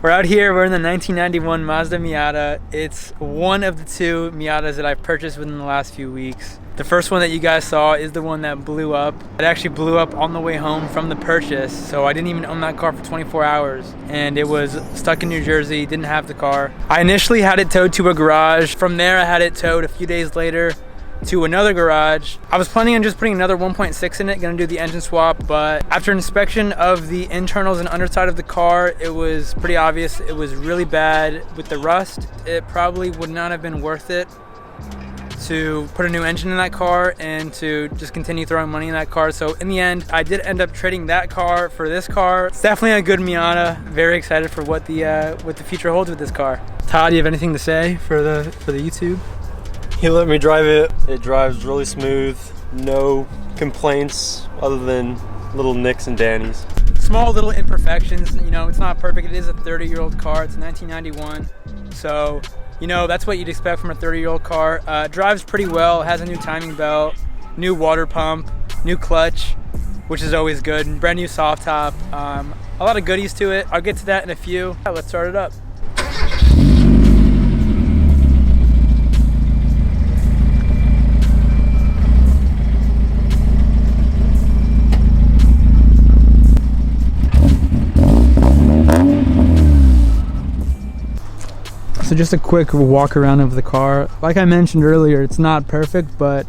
We're out here, we're in the 1991 Mazda Miata. It's one of the two Miatas that I've purchased within the last few weeks. The first one that you guys saw is the one that blew up. It actually blew up on the way home from the purchase, so I didn't even own that car for 24 hours. And it was stuck in New Jersey, didn't have the car. I initially had it towed to a garage. From there, I had it towed a few days later to another garage. I was planning on just putting another 1.6 in it, gonna do the engine swap, but after inspection of the internals and underside of the car, it was pretty obvious it was really bad with the rust. It probably would not have been worth it to put a new engine in that car and to just continue throwing money in that car. So in the end, I did end up trading that car for this car. It's definitely a good Miata. Very excited for what the future holds with this car. Todd, do you have anything to say for the YouTube? He let me drive it. It drives really smooth. No complaints other than little nicks and dannies. Small little imperfections. You know, it's not perfect. It is a 30-year-old car. It's 1991. So, you know, that's what you'd expect from a 30-year-old car. Drives pretty well. Has a new timing belt, new water pump, new clutch, which is always good. Brand new soft top. A lot of goodies to it. I'll get to that in a few. Let's start it up. So just a quick walk around of the car. Like I mentioned earlier, it's not perfect, but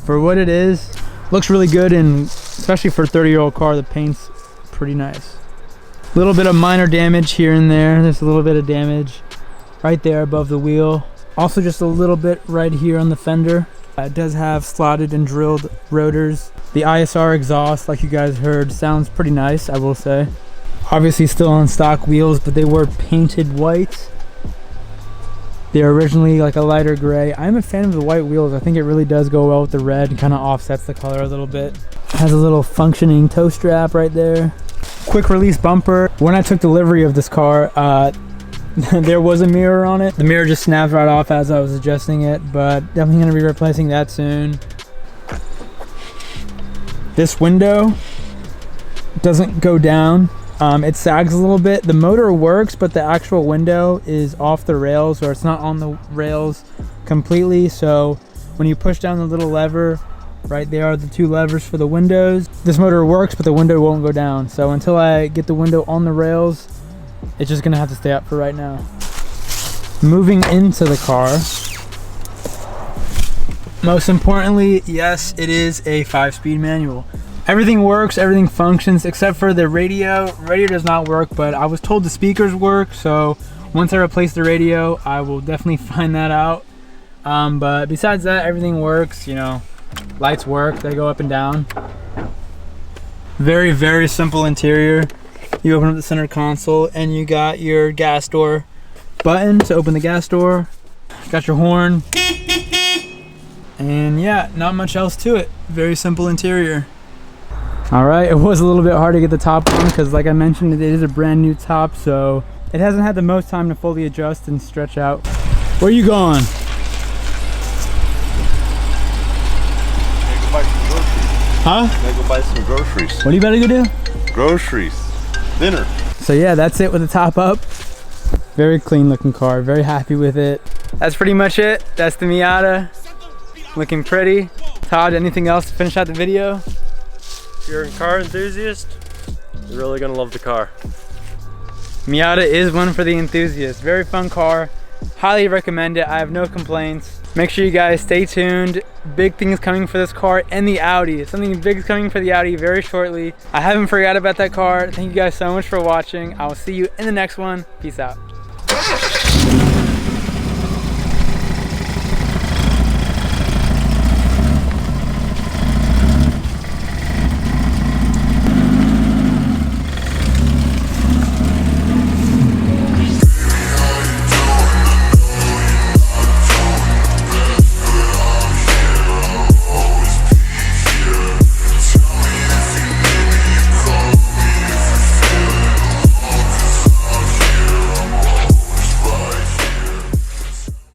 for what it is, looks really good, and especially for a 30-year-old car, the paint's pretty nice. A little bit of minor damage here and there. There's a little bit of damage right there above the wheel. Also just a little bit right here on the fender. It does have slotted and drilled rotors. The ISR exhaust, like you guys heard, sounds pretty nice, I will say. Obviously still on stock wheels, but they were painted white. They're originally like a lighter gray. I'm a fan of the white wheels. I think it really does go well with the red and kind of offsets the color a little bit. It has a little functioning toe strap right there. Quick release bumper. When I took delivery of this car, there was a mirror on it. The mirror just snapped right off as I was adjusting it, but definitely gonna be replacing that soon. This window doesn't go down. It sags a little bit. The motor works, but the actual window is off the rails, or it's not on the rails completely. So when you push down the little lever, right there are the two levers for the windows. This motor works, but the window won't go down. So until I get the window on the rails, it's just gonna have to stay up for right now. Moving into the car. Most importantly, yes, it is a 5-speed manual. Everything works, everything functions, except for the radio. Radio does not work, but I was told the speakers work, so once I replace the radio, I will definitely find that out. But besides that, everything works, you know. Lights work, they go up and down. Very, very simple interior. You open up the center console and you got your gas door button to open the gas door. Got your horn. And yeah, not much else to it. Very simple interior. All right, it was a little bit hard to get the top on because like I mentioned, it is a brand new top, so it hasn't had the most time to fully adjust and stretch out. Where are you going? Huh? Gotta go buy some groceries. What are you about to go do? Groceries. Dinner. So yeah, that's it with the top up. Very clean looking car, very happy with it. That's pretty much it. That's the Miata. Looking pretty. Todd, anything else to finish out the video? If you're a car enthusiast, you're really gonna love the car. Miata is one for the enthusiasts. Very fun car. Highly recommend it. I have no complaints. Make sure you guys stay tuned. Big things coming for this car and the Audi. Something big is coming for the Audi very shortly. I haven't forgot about that car. Thank you guys so much for watching. I will see you in the next one. Peace out.